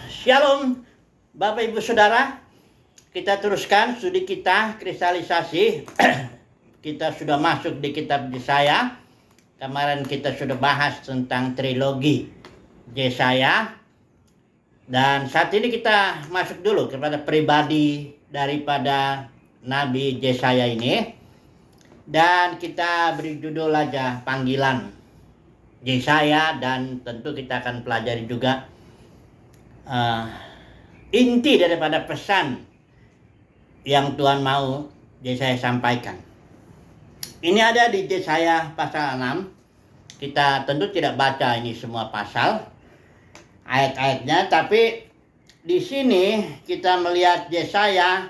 Shalom Bapak Ibu Saudara, kita teruskan studi kita kristalisasi. Kita sudah masuk di kitab Yesaya. Kemarin kita sudah bahas tentang trilogi Yesaya. Dan saat ini kita masuk dulu kepada pribadi daripada Nabi Yesaya ini. Dan kita beri judul aja panggilan Yesaya, dan tentu kita akan pelajari juga inti daripada pesan yang Tuhan mau Yesaya sampaikan. Ini ada di Yesaya pasal 6. Kita tentu tidak baca ini semua pasal ayat-ayatnya, tapi di sini kita melihat Yesaya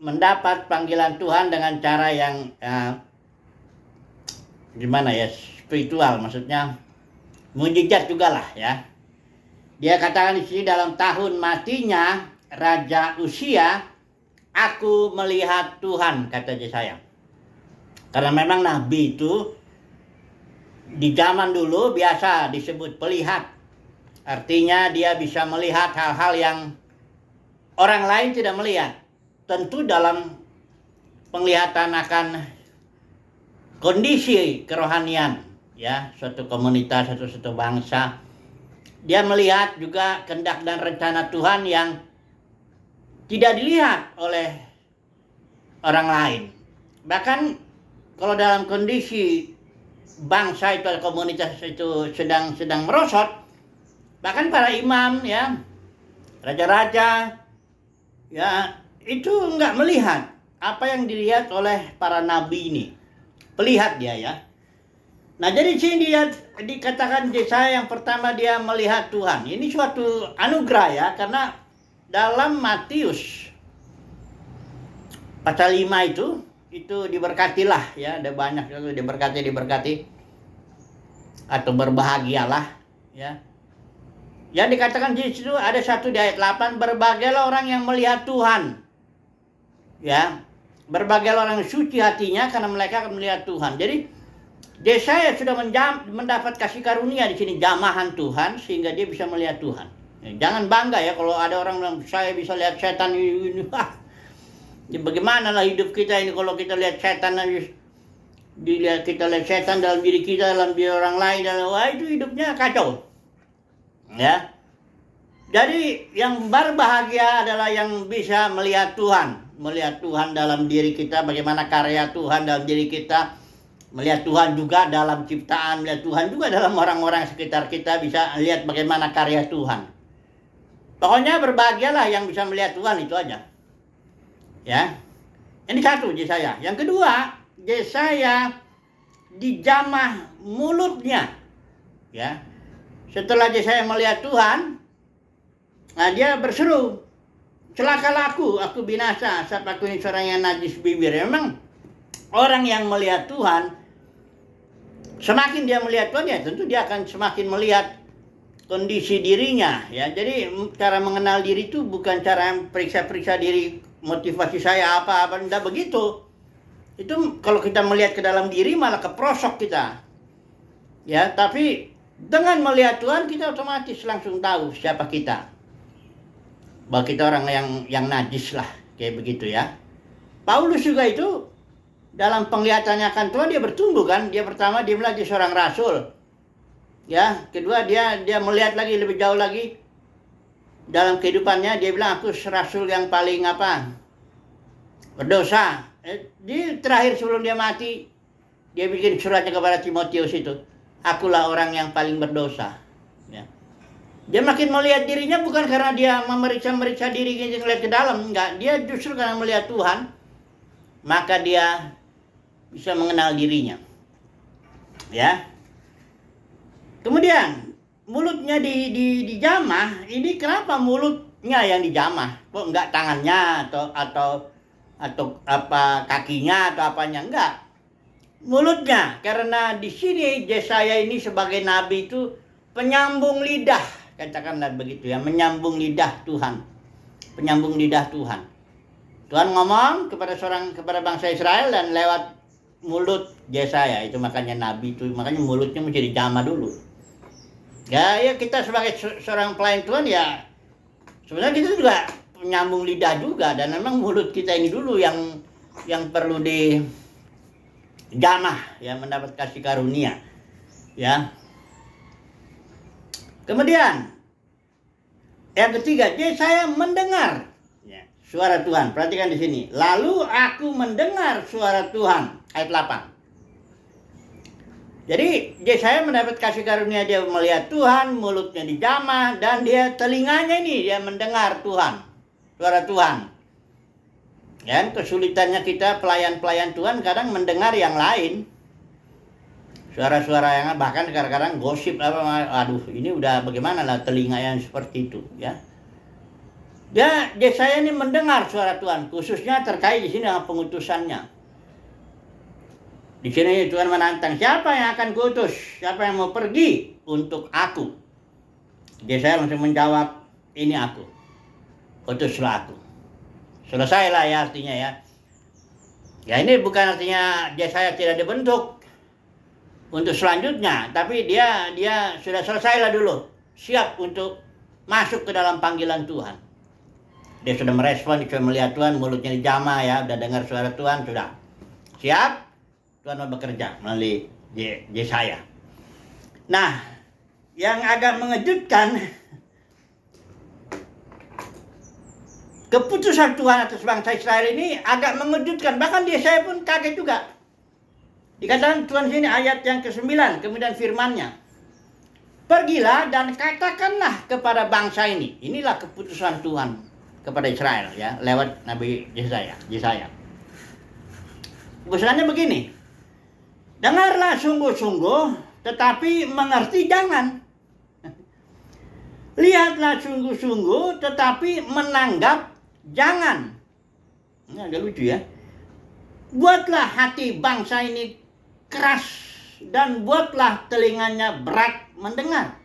mendapat panggilan Tuhan dengan cara yang gimana ya, spiritual, maksudnya mujizat juga lah ya. Dia katakan di sini, dalam tahun matinya Raja Uzia, aku melihat Tuhan, kata Yesaya. Karena memang nabi itu di zaman dulu biasa disebut pelihat. Artinya dia bisa melihat hal-hal yang orang lain tidak melihat. Tentu dalam penglihatan akan kondisi kerohanian ya, suatu komunitas atau suatu bangsa. Dia melihat juga kehendak dan rencana Tuhan yang tidak dilihat oleh orang lain. Bahkan kalau dalam kondisi bangsa itu, komunitas itu sedang merosot, bahkan para imam ya, raja-raja ya, itu enggak melihat apa yang dilihat oleh para nabi ini. Pelihat dia ya. Nah, jadi sini dia dikatakan Yesaya yang pertama dia melihat Tuhan. Ini suatu anugerah ya, karena dalam Matius pasal 5 itu diberkatilah ya, ada banyak yang diberkati atau berbahagialah ya. Yang dikatakan di situ ada satu di ayat 8, berbahagialah orang yang melihat Tuhan. Ya. Berbahagialah orang suci hatinya karena mereka akan melihat Tuhan. Jadi Yesaya sudah mendapat kasih karunia di sini, jamahan Tuhan, sehingga dia bisa melihat Tuhan. Ya, jangan bangga ya kalau ada orang bilang saya bisa lihat setan ini. Ya, bagaimana lah hidup kita ini kalau kita lihat setan, kita lihat setan dalam diri kita, dalam diri orang lain, wah itu hidupnya kacau. Ya. Jadi yang berbahagia adalah yang bisa melihat Tuhan dalam diri kita, bagaimana karya Tuhan dalam diri kita. Melihat Tuhan juga dalam ciptaan, melihat Tuhan juga dalam orang-orang sekitar kita, bisa lihat bagaimana karya Tuhan. Pokoknya berbahagialah yang bisa melihat Tuhan, itu aja. Ya. Ini satu Yesaya. Yang kedua, Yesaya dijamah mulutnya. Ya. Setelah Yesaya melihat Tuhan, nah dia berseru, celakalah aku binasa, sebab aku ini seorang yang najis bibir. Memang orang yang melihat Tuhan, semakin dia melihat Tuhan ya tentu dia akan semakin melihat kondisi dirinya ya. Jadi cara mengenal diri itu bukan cara periksa-periksa diri, motivasi saya apa enggak begitu. Itu kalau kita melihat ke dalam diri malah keprosok kita. Ya, tapi dengan melihat Tuhan kita otomatis langsung tahu siapa kita. Bahwa kita orang yang najis lah, kayak begitu ya. Paulus juga itu dalam penglihatannya akan Tuhan dia bertumbuh kan. Dia pertama dia melihat dia seorang rasul. Ya, kedua dia melihat lagi lebih jauh lagi dalam kehidupannya, dia bilang aku rasul yang paling berdosa. Di terakhir sebelum dia mati, dia bikin suratnya kepada Timotius itu, akulah orang yang paling berdosa. Ya. Dia makin melihat dirinya bukan karena dia memeriksa diri ngelihat ke dalam, enggak. Dia justru karena melihat Tuhan, maka dia bisa mengenal dirinya. Ya. Kemudian mulutnya dijamah. Ini kenapa mulutnya yang dijamah? Kok enggak tangannya atau apa kakinya atau apanya? Enggak. Mulutnya, karena di sini Yesaya ini sebagai nabi itu penyambung lidah, katakanlah begitu ya, menyambung lidah Tuhan. Penyambung lidah Tuhan. Tuhan ngomong kepada bangsa Israel dan lewat mulut Yesaya, itu makanya nabi itu, makanya mulutnya mesti dijamah dulu. Ya kita sebagai seorang pelayan Tuhan ya sebenarnya kita juga menyambung lidah juga, dan memang mulut kita ini dulu yang perlu dijamah ya, mendapat kasih karunia ya. Kemudian yang ketiga, saya mendengar ya, suara Tuhan. Perhatikan di sini. Lalu aku mendengar suara Tuhan, ayat 8. Jadi Yesaya mendapat kasih karunia, dia melihat Tuhan, mulutnya dijamah, dan dia telinganya ini dia mendengar Tuhan, suara Tuhan. Dan kesulitannya kita pelayan-pelayan Tuhan kadang mendengar yang lain, suara-suara yang bahkan kadang-kadang gosip apa, aduh ini udah bagaimana lah telinga yang seperti itu ya. Yesaya ini mendengar suara Tuhan, khususnya terkait di sini dengan pengutusannya. Di sini Tuhan menantang, siapa yang akan kuutus? Siapa yang mau pergi untuk aku? Yesaya langsung menjawab, ini aku. Utuslah aku. Selesailah ya artinya ya. Ya ini bukan artinya Yesaya tidak dibentuk untuk selanjutnya, tapi dia sudah selesailah dulu, siap untuk masuk ke dalam panggilan Tuhan. Dia sudah merespon, dia sudah melihat Tuhan, mulutnya dijamah ya, udah dengar suara Tuhan, sudah siap. Tuhan mau bekerja melalui Yesaya. Nah, yang agak mengejutkan, keputusan Tuhan atas bangsa Israel ini agak mengejutkan. Bahkan Yesaya pun kaget juga. Dikatakan Tuhan sini ayat yang ke-9, kemudian firman-Nya, pergilah dan katakanlah kepada bangsa ini. Inilah keputusan Tuhan kepada Israel ya, lewat Nabi Yesaya. Keputusannya begini. Dengarlah sungguh-sungguh, tetapi mengerti jangan. Lihatlah sungguh-sungguh, tetapi menanggap jangan. Ini agak lucu ya. Buatlah hati bangsa ini keras, dan buatlah telinganya berat mendengar.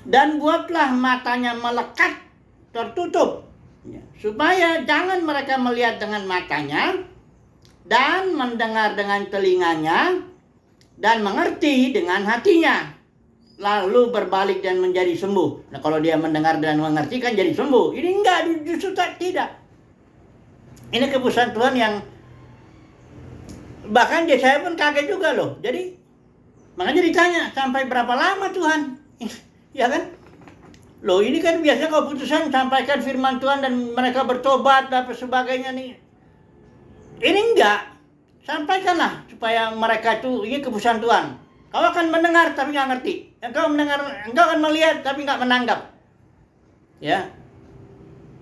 Dan buatlah matanya melekat, tertutup. Supaya jangan mereka melihat dengan matanya, dan mendengar dengan telinganya, dan mengerti dengan hatinya, lalu berbalik dan menjadi sembuh. Nah kalau dia mendengar dan mengerti kan jadi sembuh. Ini enggak, justru tidak. Ini keputusan Tuhan yang bahkan saya pun kaget juga loh. Jadi makanya ditanya, sampai berapa lama Tuhan? Ya kan? Loh ini kan biasanya kalau putusan sampaikan firman Tuhan dan mereka bertobat dan sebagainya nih. Ini enggak, sampaikanlah supaya mereka itu, ini keputusan Tuhan. Kau akan mendengar tapi nggak ngerti. Engkau akan melihat tapi nggak menanggap. Ya,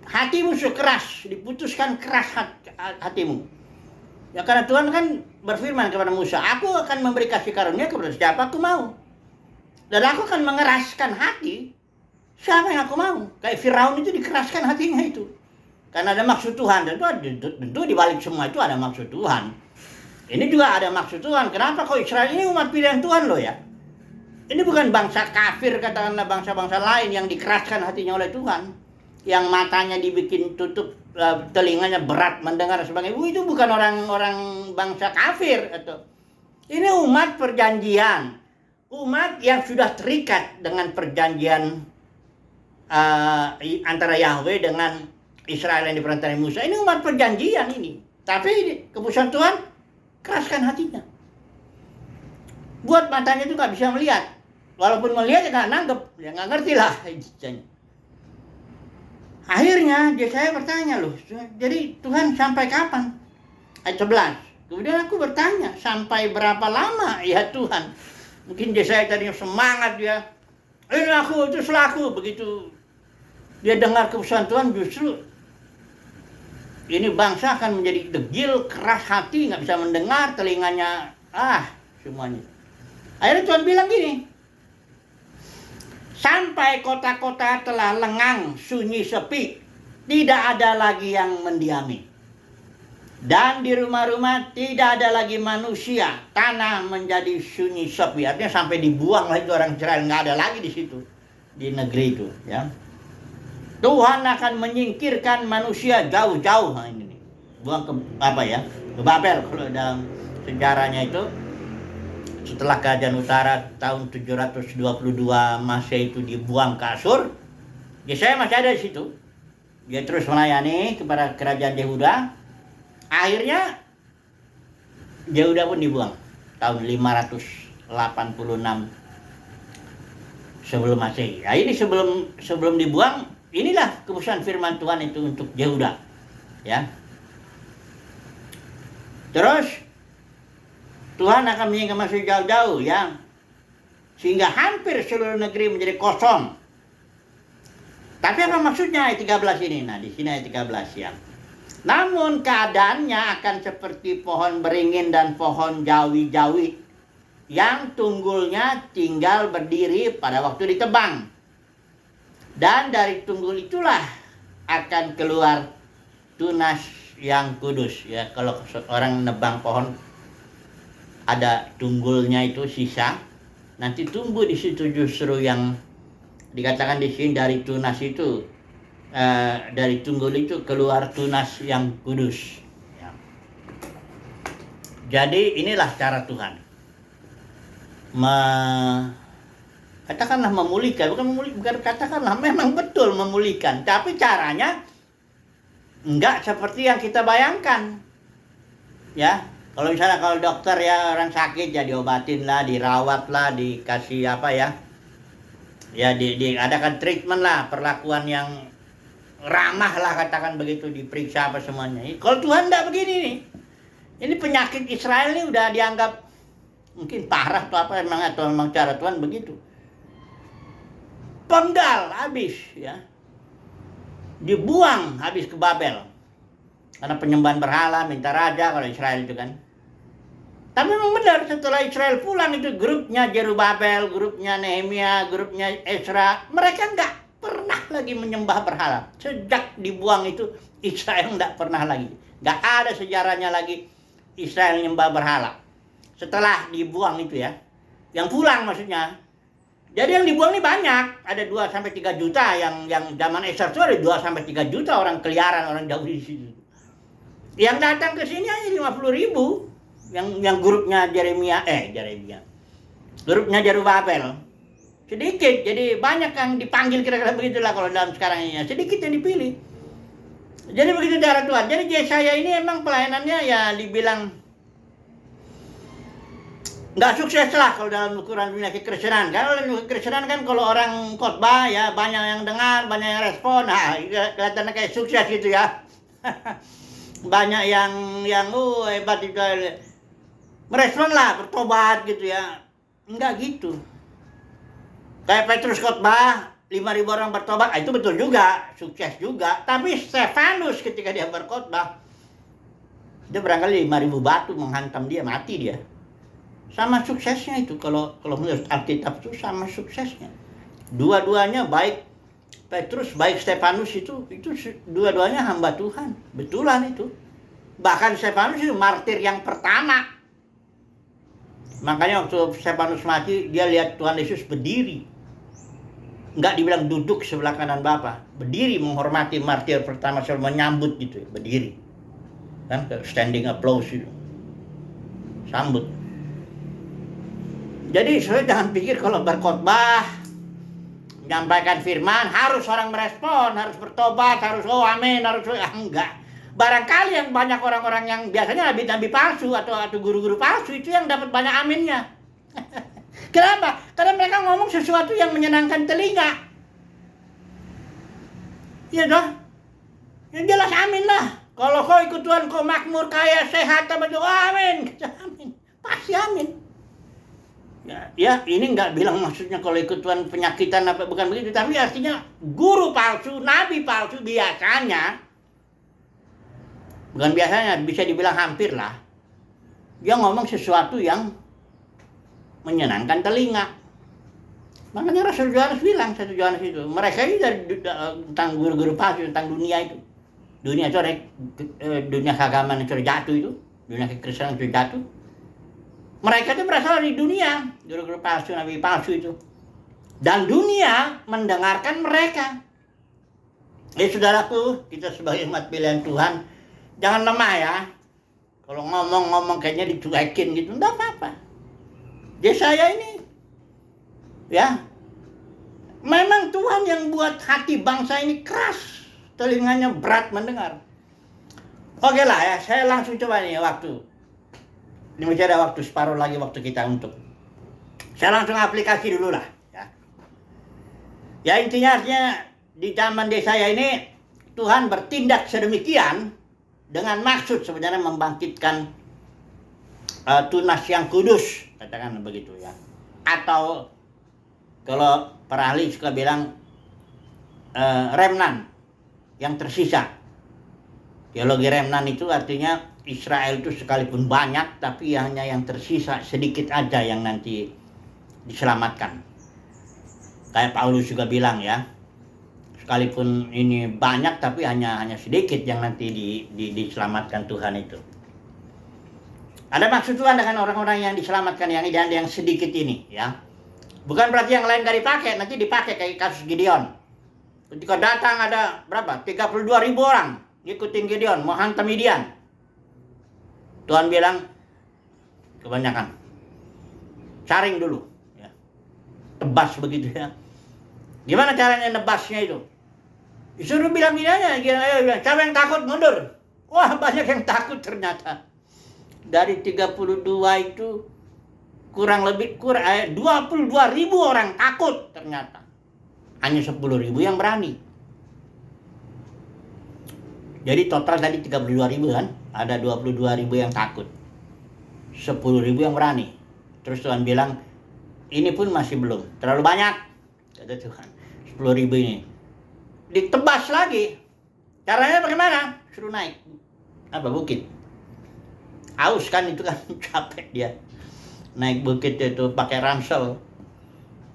hatimu keras, diputuskan keras hatimu. Ya karena Tuhan kan berfirman kepada Musa, aku akan memberi kasih karunia kepada siapa aku mau. Dan aku akan mengeraskan hati siapa yang aku mau. Kayak Firaun itu dikeraskan hatinya itu. Karena ada maksud Tuhan, dan tentu di balik semua itu ada maksud Tuhan. Ini juga ada maksud Tuhan. Kenapa kok Israel ini umat pilihan Tuhan loh ya? Ini bukan bangsa kafir, katakanlah bangsa-bangsa lain yang dikeraskan hatinya oleh Tuhan. Yang matanya dibikin tutup, telinganya berat mendengar dan sebagainya. Itu bukan orang-orang bangsa kafir. Ini umat perjanjian. Umat yang sudah terikat dengan perjanjian antara Yahweh dengan Israel yang diperintahkan Musa. Ini umat perjanjian ini. Tapi keputusan Tuhan, keraskan hatinya. Buat matanya itu gak bisa melihat. Walaupun melihat ya gak nanggep. Ya gak ngerti lah. Akhirnya Yesaya bertanya loh. Jadi Tuhan sampai kapan? Ayat 11. Kemudian aku bertanya, sampai berapa lama ya Tuhan? Mungkin Yesaya tadinya semangat dia. Ini aku, itu selaku. Begitu dia dengar keputusan Tuhan, justru ini bangsa akan menjadi degil, keras hati, nggak bisa mendengar, telinganya semuanya. Akhirnya Tuhan bilang gini, sampai kota-kota telah lengang, sunyi sepi, tidak ada lagi yang mendiami. Dan di rumah-rumah tidak ada lagi manusia, tanah menjadi sunyi sepi. Artinya sampai dibuang lagi orang Israel, nggak ada lagi di situ, di negeri itu. Ya. Tuhan akan menyingkirkan manusia jauh-jauh. Nah, ini nih. Buang ke ke Babel kalau dalam sejarahnya itu. setelah kerajaan utara tahun 722 Masehi itu dibuang ke Asur, Yesaya masih ada di situ. Dia terus melayani kepada kerajaan Yehuda. Akhirnya Yehuda pun dibuang tahun 586 sebelum Masehi. Nah, ini sebelum dibuang, inilah keputusan firman Tuhan itu untuk Yehuda, ya. Terus Tuhan akan menyingkap masih jauh-jauh, ya, sehingga hampir seluruh negeri menjadi kosong. Tapi apa maksudnya ayat 13 ini? Nah, di sini ayat 13, ya. Namun keadaannya akan seperti pohon beringin dan pohon jawi-jawi yang tunggulnya tinggal berdiri pada waktu ditebang. Dan dari tunggul itulah akan keluar tunas yang kudus, ya. Kalau orang nebang pohon ada tunggulnya itu sisa, nanti tumbuh di situ justru yang dikatakan di sini dari tunas itu, dari tunggul itu keluar tunas yang kudus, ya. Jadi inilah cara Tuhan katakanlah memulihkan, bukan katakanlah, memang betul memulihkan, tapi caranya enggak seperti yang kita bayangkan, ya. Kalau misalnya kalau dokter, ya, orang sakit ya diobatin lah, dirawat lah, dikasih apa, ya, ya diadakan treatment lah, perlakuan yang ramah lah, katakan begitu, diperiksa apa semuanya. Kalau Tuhan enggak begini nih. Ini penyakit Israel ini udah dianggap mungkin parah atau apa, memang cara Tuhan begitu. Penggal habis, ya. Dibuang habis ke Babel. Karena penyembahan berhala, minta raja kalau Israel itu kan. Tapi memang benar, setelah Israel pulang itu grupnya Zerubabel, grupnya Nehemia, grupnya Ezra, mereka nggak pernah lagi menyembah berhala. Sejak dibuang itu Israel nggak pernah lagi. Nggak ada sejarahnya lagi Israel menyembah berhala. Setelah dibuang itu, ya. Yang pulang maksudnya. Jadi yang dibuang ini banyak. Ada 2-3 juta yang zaman Ezra itu ada 2-3 juta orang keliaran, orang jauh di situ. Yang datang ke sini hanya 50.000, yang grupnya Jeremia, grupnya Zerubabel. Sedikit, jadi banyak yang dipanggil, kira-kira begitulah kalau dalam sekarang ini. Sedikit yang dipilih. Jadi begitu cara Tuhan. Jadi Yesaya ini emang pelayanannya ya dibilang nggak sukses lah kalau dalam ukuran dunia kekristenan. Karena dalam dunia kekristenan kan kalau orang khotbah, ya, banyak yang dengar, banyak yang respon, nah kelihatannya kayak sukses gitu, ya. Banyak yang hebat itu, merespon lah, bertobat gitu, ya. Enggak gitu. Kayak Petrus khotbah 5.000 orang bertobat, itu betul juga, sukses juga. Tapi Stefanus ketika dia berkhotbah, dia barangkali 5.000 batu menghantam dia, mati dia. Sama suksesnya itu, kalau menurut Alkitab itu sama suksesnya. Dua-duanya, baik Petrus, baik Stefanus itu dua-duanya hamba Tuhan. Betulan itu. Bahkan Stefanus itu martir yang pertama. Makanya waktu Stefanus mati, dia lihat Tuhan Yesus berdiri. Enggak dibilang duduk sebelah kanan Bapa. Berdiri menghormati martir pertama, menyambut gitu, berdiri. Kan standing applause itu. Sambut. Jadi saya jangan pikir kalau berkhotbah, menyampaikan firman, harus orang merespon, harus bertobat, harus amin, harus enggak. Barangkali yang banyak orang-orang yang biasanya nabi-nabi palsu atau guru-guru palsu itu yang dapat banyak aminnya. Kenapa? Karena mereka ngomong sesuatu yang menyenangkan telinga. Iya dong? Yang jelas amin lah. Kalau kau ikut Tuhan, kau makmur, kaya, sehat, apa itu, amin. Amin. Pasti amin. Ya, ini nggak bilang maksudnya kalau ikut Tuhan penyakitan apa, bukan begitu, tapi artinya guru palsu, nabi palsu biasanya, bukan biasanya, bisa dibilang hampir lah, dia ngomong sesuatu yang menyenangkan telinga. Makanya Rasul Yohanes bilang, 1 Yohanes itu, mereka ini tentang guru-guru palsu, tentang dunia itu. Dunia itu, dunia keagamaan itu jatuh itu, dunia kekristenan itu jatuh. Mereka itu berasal dari dunia, guru-guru palsu, nabi palsu itu. Dan dunia mendengarkan mereka. Saudaraku, kita sebagai umat pilihan Tuhan, jangan lemah, ya. Kalau ngomong-ngomong kayaknya dicuekin gitu, enggak apa-apa. Yesaya ini, ya, memang Tuhan yang buat hati bangsa ini keras, telinganya berat mendengar. Oke lah ya, saya langsung coba nih waktu. Ini masih ada waktu separuh lagi waktu kita untuk. Saya langsung aplikasi dulu lah. Ya intinya artinya di zaman Yesaya ini Tuhan bertindak sedemikian dengan maksud sebenarnya membangkitkan tunas yang kudus, katakan begitu ya. Atau kalau para ahli suka bilang remnant yang tersisa. Teologi remnant itu artinya Israel itu sekalipun banyak, tapi hanya yang tersisa sedikit aja yang nanti diselamatkan. Kayak Paulus juga bilang ya, sekalipun ini banyak tapi hanya sedikit yang nanti diselamatkan Tuhan itu. Ada maksud Tuhan dengan orang-orang yang diselamatkan yang sedikit ini ya. Bukan berarti yang lain gak dipakai, nanti dipakai kayak kasus Gideon. Ketika datang ada berapa? 32.000 orang ngikutin Gideon mau hantam Midian. Tuhan bilang kebanyakan. Saring dulu ya. Tebas begitu ya. Gimana caranya nebasnya itu? Disuruh bilang gini aja, ayo bilang, siapa yang takut mundur? Wah banyak yang takut ternyata. Dari 32 itu kurang lebih 22.000 orang takut ternyata. Hanya 10.000 yang berani. Jadi total tadi 32.000 kan, ada 22.000 yang takut. 10.000 yang berani. Terus Tuhan bilang, ini pun masih belum, terlalu banyak. Kata Tuhan, 10.000 ini ditebas lagi. Caranya bagaimana? Suruh naik bukit. Aus kan itu kan capek dia. Naik bukit itu pakai ransel.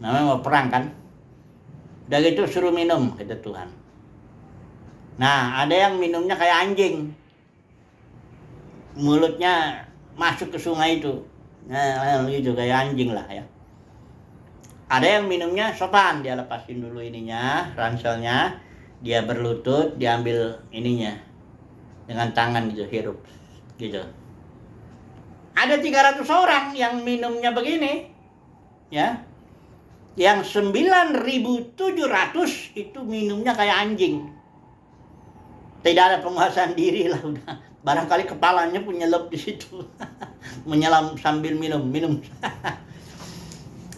Namanya mau perang kan. Udah gitu suruh minum, kata Tuhan. Nah, ada yang minumnya kayak anjing. Mulutnya masuk ke sungai itu. Nah, gitu kayak anjing lah ya. Ada yang minumnya sopan, dia lepasin dulu ininya, ranselnya, dia berlutut, diambil ininya dengan tangan gitu, hirup gitu. Ada 300 orang yang minumnya begini, ya. Yang 9.700 itu minumnya kayak anjing. Tidak ada penguasaan diri lah udah. Barangkali kepalanya penyelep di situ, menyelam sambil minum.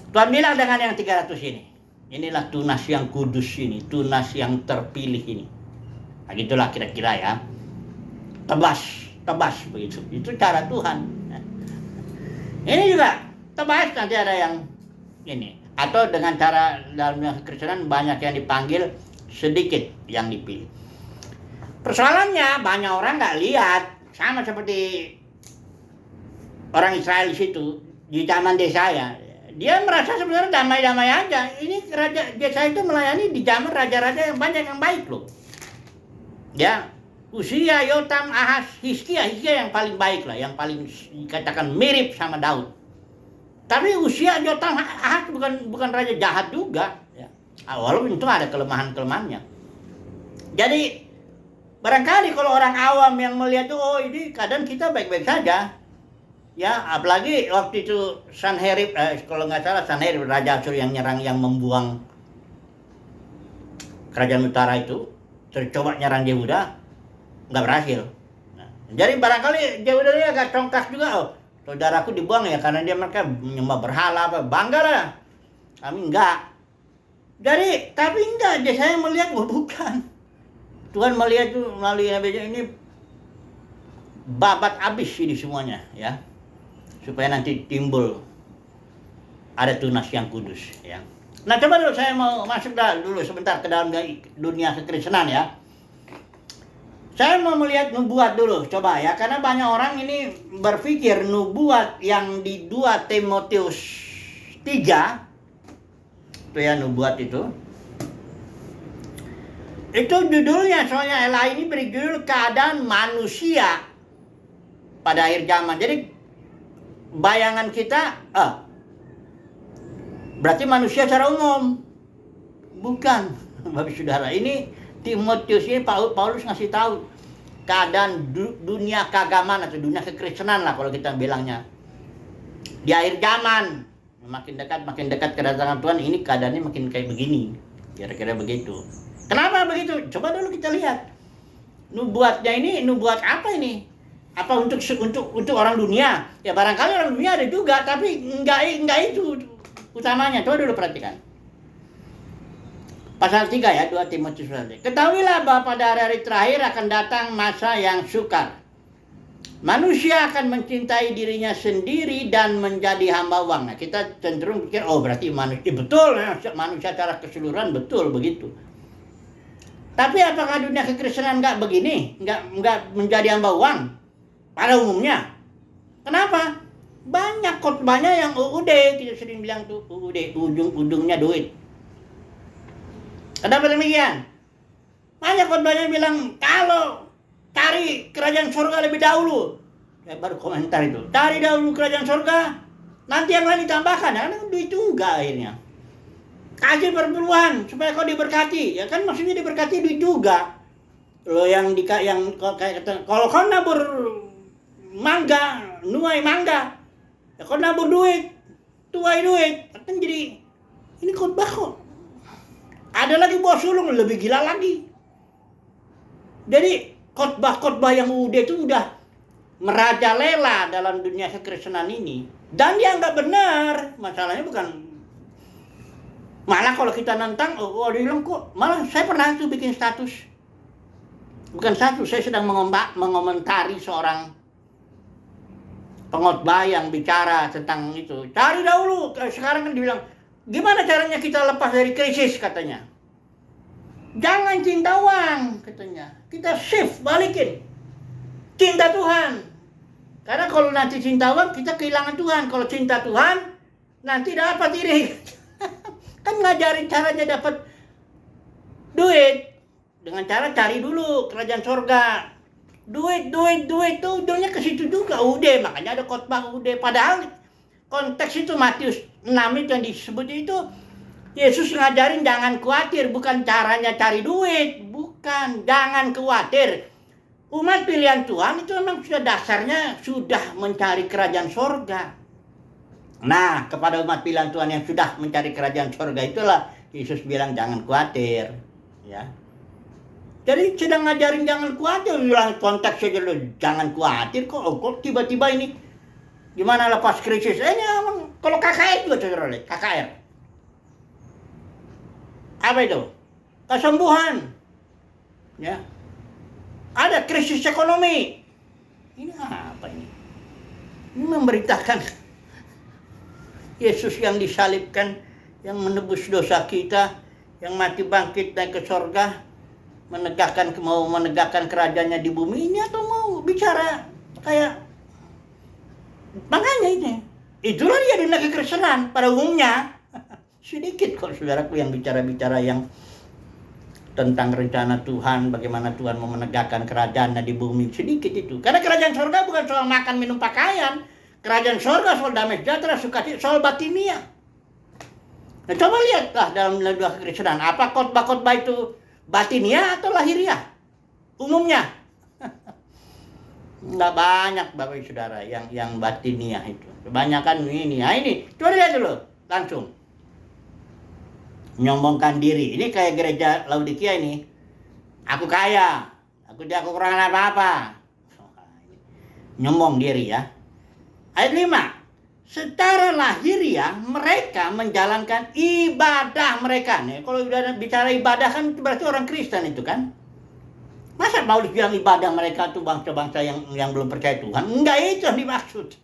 Tuhan bilang dengan yang 300 ini, inilah tunas yang kudus ini, tunas yang terpilih ini. Nah gitulah kira-kira ya. Tebas begitu. Itu cara Tuhan. Ini juga tebas, nanti ada yang ini. Atau dengan cara dalam kekristenan banyak yang dipanggil, sedikit yang dipilih. Persoalannya banyak orang nggak lihat, sama seperti orang Israel di situ di zaman Yesaya. Dia merasa sebenarnya damai-damai aja. Ini raja Yesaya itu melayani di zaman raja-raja yang banyak yang baik loh. Ya, Uzia, Yotam, Ahaz, Hizkia yang paling baik lah, yang paling dikatakan mirip sama Daud. Tapi Uzia, Yotam, Ahaz bukan raja jahat juga. Ya. Walaupun itu ada kelemahan-kelemahannya. Jadi barangkali kalau orang awam yang melihat oh ini keadaan kita baik-baik saja. Ya, apalagi waktu itu Sanherib, kalau nggak salah Sanherib Raja Asyur yang nyerang, yang membuang kerajaan utara itu, tercoba nyerang Yehuda, nggak berhasil. Nah, jadi barangkali Yehuda ini agak congkak juga, oh saudaraku dibuang ya karena dia mereka menyembah berhala apa, bangga lah. Kami enggak. Jadi, tapi enggak, saya melihat bukan. Tuhan melihat itu melalui Nabi ini babat habis ini semuanya ya. Supaya nanti timbul ada tunas yang kudus ya. Nah coba dulu saya mau masuk dulu sebentar ke dalam dunia kekristenan ya. Saya mau melihat nubuat dulu coba ya, karena banyak orang ini berpikir nubuat yang di 2 Timotius 3 itu ya, nubuat itu judulnya, soalnya Ella ini beri judul keadaan manusia pada akhir zaman. Jadi bayangan kita, berarti manusia secara umum. Bukan, Bapak Saudara. Ini Timotius ini Paulus ngasih tahu keadaan dunia keagamaan atau dunia kekristenan lah kalau kita bilangnya. Di akhir zaman, makin dekat kedatangan Tuhan, ini keadaannya makin kayak begini. Kira-kira begitu. Kenapa begitu? Coba dulu kita lihat. Nubuatnya ini nubuat apa ini? Apa untuk orang dunia? Ya barangkali orang dunia ada juga, tapi enggak itu utamanya. Coba dulu perhatikan. Pasal 3 ya, 2 Timotius 1. Ketahuilah bahwa pada hari-hari terakhir akan datang masa yang sukar. Manusia akan mencintai dirinya sendiri dan menjadi hamba uang. Nah, kita cenderung pikir, oh berarti manusia, betul, manusia secara keseluruhan betul begitu. Tapi apakah dunia kekristenan nggak begini? Nggak menjadi hamba uang pada umumnya? Kenapa? Banyak khotbahnya yang UUD, kita sering bilang tuh UUD, ujung-ujungnya duit. Kenapa demikian? Banyak khotbahnya bilang, kalau cari kerajaan surga lebih dahulu. Saya baru komentar itu. Cari dahulu kerajaan surga, nanti yang lain ditambahkan. Karena duit juga akhirnya. Kasih perpuluhan supaya kau diberkati. Ya kan maksudnya diberkati duit juga. Lo yang kayak kalau kau nabur mangga, nuai mangga, ya kau nabur duit, tuai duit. Kan jadi ini khotbah kok. Ada lagi bos sulung lebih gila lagi. Jadi khotbah-khotbah yang udah itu udah merajalela dalam dunia kekristenan ini, dan dia nggak benar. Masalahnya bukan, malah kalau kita nantang, oh dia bilang kok, malah saya pernah tuh bikin status, bukan status, saya sedang mengomentari seorang pengkhotbah yang bicara tentang itu. Cari dahulu, sekarang kan dibilang, gimana caranya kita lepas dari krisis katanya. Jangan cinta uang katanya. Kita shift, balikin. Cinta Tuhan. Karena kalau nanti cinta uang, kita kehilangan Tuhan. Kalau cinta Tuhan, nanti dapat ini. Kan ngajarin caranya dapat duit. Dengan cara cari dulu kerajaan surga. Duit tuh ujungnya ke situ juga. Udah, makanya ada khotbah udah. Padahal konteks itu Matius 6 itu yang disebut itu, Yesus ngajarin jangan khawatir, bukan caranya cari duit, bukan, jangan khawatir. Umat pilihan Tuhan itu memang sudah dasarnya sudah mencari kerajaan surga. Nah, kepada umat pilihan Tuhan yang sudah mencari kerajaan surga itulah Yesus bilang jangan khawatir, ya. Jadi sedang ngajarin jangan khawatir, bilang konteks saja lo jangan khawatir kok tiba-tiba ini gimana lepas krisis? Ini emang kalau KKR juga saudara lihat, KKR. Apa itu? Kesembuhan. Ya. Ada krisis ekonomi. Ini apa ini? Ini memberitakan Yesus yang disalibkan, yang menebus dosa kita, yang mati bangkit naik ke surga, mau menegakkan kerajaannya di bumi ini, atau mau bicara kayak, makanya ini. Itulah dia dunia kekristenan pada umumnya. Sedikit kok saudaraku yang bicara-bicara yang tentang rencana Tuhan, bagaimana Tuhan mau menegakkan kerajaannya di bumi. Sedikit itu. Karena kerajaan surga bukan soal makan, minum, pakaian. Kerajaan surga soal damai sejahtera, sukacita, soal batinia. Nah, coba lihatlah dalam dunia kekristenan, apa khotbah-khotbah itu batinia atau lahiriah? Umumnya. Nggak banyak Bapak Ibu Saudara yang batiniah itu. Kebanyakan ini. Nah ini, coba lihat dulu langsung. Nyombongkan diri. Ini kayak gereja Laodikia ini. Aku kaya, aku tidak kekurangan apa-apa. Nyombong diri ya. Ayat 5. Secara lahiriah mereka menjalankan ibadah mereka. Nih, kalau udah bicara ibadah kan berarti orang Kristen itu kan. Masa Paulus bilang ibadah mereka tuh bangsa-bangsa yang belum percaya Tuhan? Enggak, itu yang dimaksud.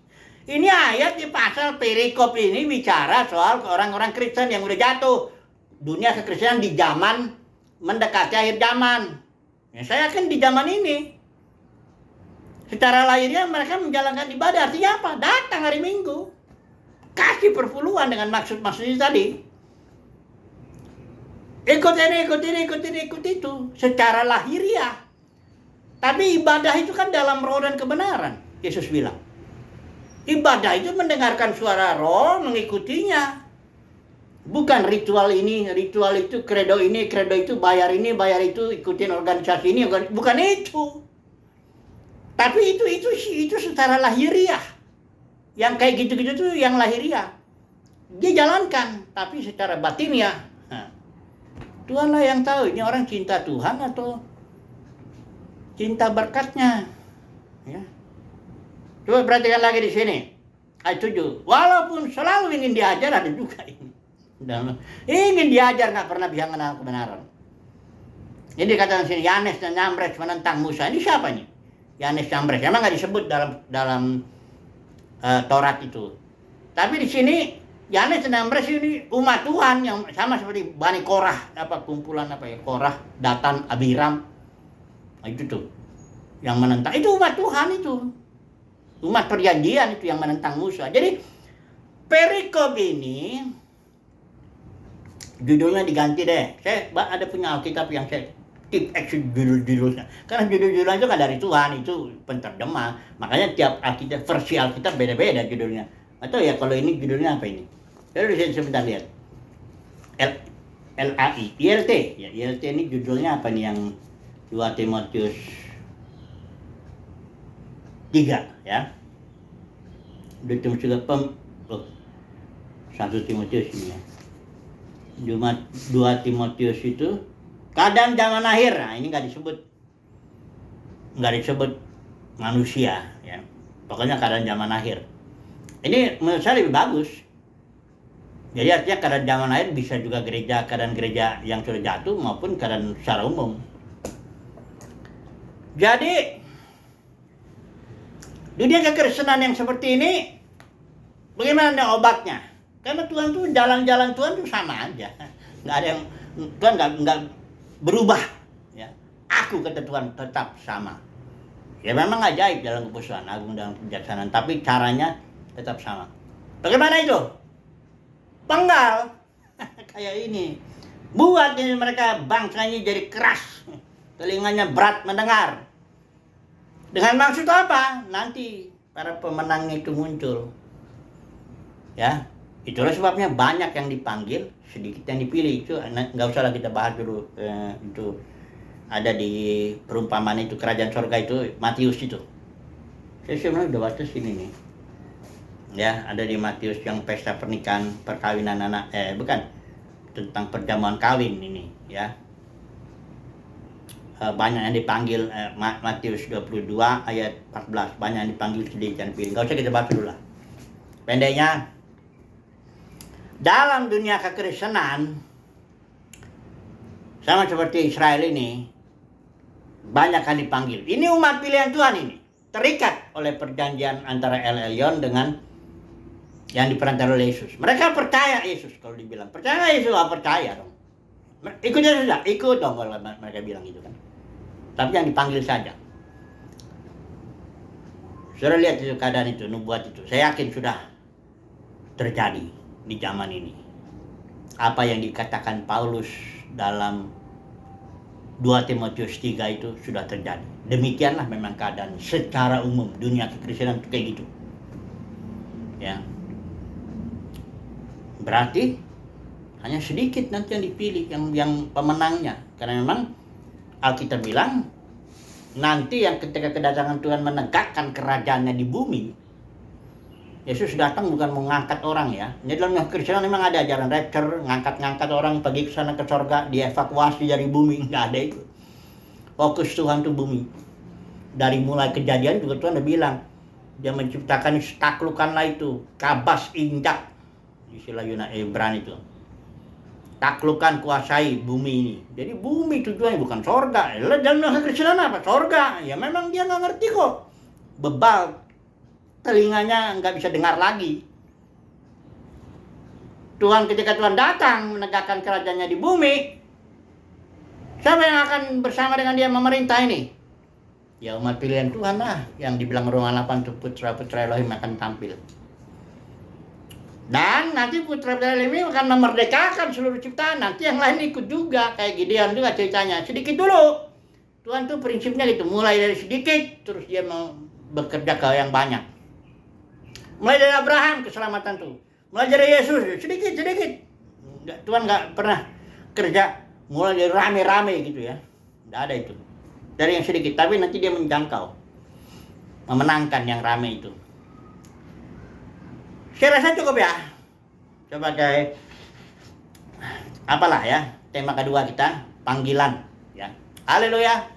Ini ayat di pasal perikop ini bicara soal orang-orang Kristen yang udah jatuh. Dunia kekristenan di zaman mendekati akhir zaman. Ya, saya yakin di zaman ini. Secara lahirnya mereka menjalankan ibadah. Artinya apa? Datang hari Minggu. Kasih perpuluhan dengan maksud-maksudnya tadi. Ikut itu. Secara lahiriah. Tapi ibadah itu kan dalam roh dan kebenaran. Yesus bilang. Ibadah itu mendengarkan suara roh, mengikutinya. Bukan ritual ini, ritual itu, kredo ini, kredo itu, bayar ini, bayar itu, ikutin organisasi ini. Bukan itu. Tapi itu secara lahiriah. Yang kayak gitu-gitu tuh yang lahiriah. dia jalankan, tapi secara batin ya. Nah, Tuhanlah yang tahu ini orang cinta Tuhan atau cinta berkatnya. Ya. Coba perhatikan lagi di sini. Ayat 7. Walaupun selalu ingin diajar, ada juga ini. Dan ingin diajar nggak pernah bisa mengenal kebenaran. Jadi dikatakan sini Yanes dan Yambres menentang Musa. Ini siapa nih? Yanes Yambres. Emang nggak disebut dalam Taurat itu. Tapi di sini Yanes dan Yambres ini umat Tuhan yang sama seperti Bani Korah, kumpulan Korah, Datan, Abiram. Nah, itu tuh yang menentang. Itu umat Tuhan itu. Umat perjanjian itu yang menentang Musa. Jadi perikop ini judulnya diganti deh. Saya ada punya Alkitab yang saya tip judul-judulnya. Karena judul-judulnya itu kan dari Tuhan, itu penterjemah. Makanya tiap Alkitab, versi Alkitab beda-beda judulnya. Atau ya kalau ini judulnya apa ini? Saya bisa sebentar lihat. LAI, ILT. Ya, ILT ini judulnya apa nih yang 2 Timotius 3 ya. 2 Timotius 1 Timotius ini ya. 2 Timotius itu keadaan zaman akhir. Nah, ini nggak disebut manusia ya. Pokoknya keadaan zaman akhir. Ini menurut saya lebih bagus. Jadi artinya keadaan zaman akhir bisa juga keadaan gereja yang sudah jatuh maupun keadaan secara umum. Jadi dunia kekristenan yang seperti ini bagaimana obatnya? Karena Tuhan tuh jalan-jalan Tuhan tuh sama aja. Nggak ada yang Tuhan nggak berubah ya. Aku kata Tuhan tetap sama. Ya memang ajaib dalam keputusan agung dalam kebijaksanaan, tapi caranya tetap sama. Bagaimana itu? Penggal kayak ini. Buat ini mereka bangsanya jadi keras. Telinganya berat mendengar. Dengan maksud apa? Nanti para pemenang itu muncul. Ya, itulah sebabnya banyak yang dipanggil, sedikit yang dipilih. Itu nggak usah lah kita bahas dulu. Itu ada di perumpamaan itu kerajaan surga itu Matius itu. Saya sebenarnya udah baca sini nih. Ya, ada di Matius yang pesta pernikahan perkawinan anak bukan tentang perjamuan kawin ini ya. Banyak yang dipanggil Matius 22 ayat 14, banyak yang dipanggil sedikit yang pilih. Enggak usah kita bahas dulu lah. Pendeknya dalam dunia kekristenan sama seperti Israel ini banyak yang dipanggil. Ini umat pilihan Tuhan ini terikat oleh perjanjian antara El Elyon dengan yang diperantara oleh Yesus. Mereka percaya Yesus kalau dibilang. Percaya Yesus lah percaya dong. Ikut aja sudah, ikut dong kalau mereka bilang gitu kan. Tapi yang dipanggil saja. Sudah lihat itu keadaan itu, nubuat itu. Saya yakin sudah terjadi di zaman ini. Apa yang dikatakan Paulus dalam 2 Timotius 3 itu sudah terjadi. Demikianlah memang keadaan secara umum dunia kekristenan itu kayak gitu. Ya. Berarti hanya sedikit nanti yang dipilih yang pemenangnya. Karena memang Alkitab bilang nanti yang ketika kedatangan Tuhan menegakkan kerajaannya di bumi, Yesus datang bukan mengangkat orang ya. Ini dalam kekristenan memang ada ajaran rapture, ngangkat orang pergi ke sana ke surga, dievakuasi dari bumi, nggak ada itu. Fokus Tuhan tuh bumi. Dari mulai kejadian juga Tuhan udah bilang, dia menciptakan taklukanlah itu, kabas injak, istilah Ibrani itu. Taklukan kuasai bumi ini. Jadi bumi tujuannya bukan sorga. Dalam kekristenan apa? Sorga. Ya memang dia nggak ngerti kok. Bebal. Telinganya nggak bisa dengar lagi. Tuhan ketika Tuhan datang menegakkan kerajaannya di bumi, siapa yang akan bersama dengan dia memerintah ini? Ya umat pilihan Tuhan lah. Yang dibilang Roma 8 itu putra-putra Elohim akan tampil. Dan nanti putra-putra Elohim akan memerdekakan seluruh ciptaan. Nanti yang lain ikut juga. Kayak Gideon juga ceritanya. Sedikit dulu. Tuhan tuh prinsipnya gitu. Mulai dari sedikit, terus dia mau bekerja ke yang banyak. Mulai dari Abraham, keselamatan tuh. Mulai dari Yesus, sedikit-sedikit. Tuhan nggak pernah kerja mulai dari rame-rame gitu ya. Nggak ada itu. Dari yang sedikit. Tapi nanti dia menjangkau. Memenangkan yang rame itu. Saya rasa cukup ya. sebagai apalah ya, tema kedua kita, panggilan ya. Haleluya.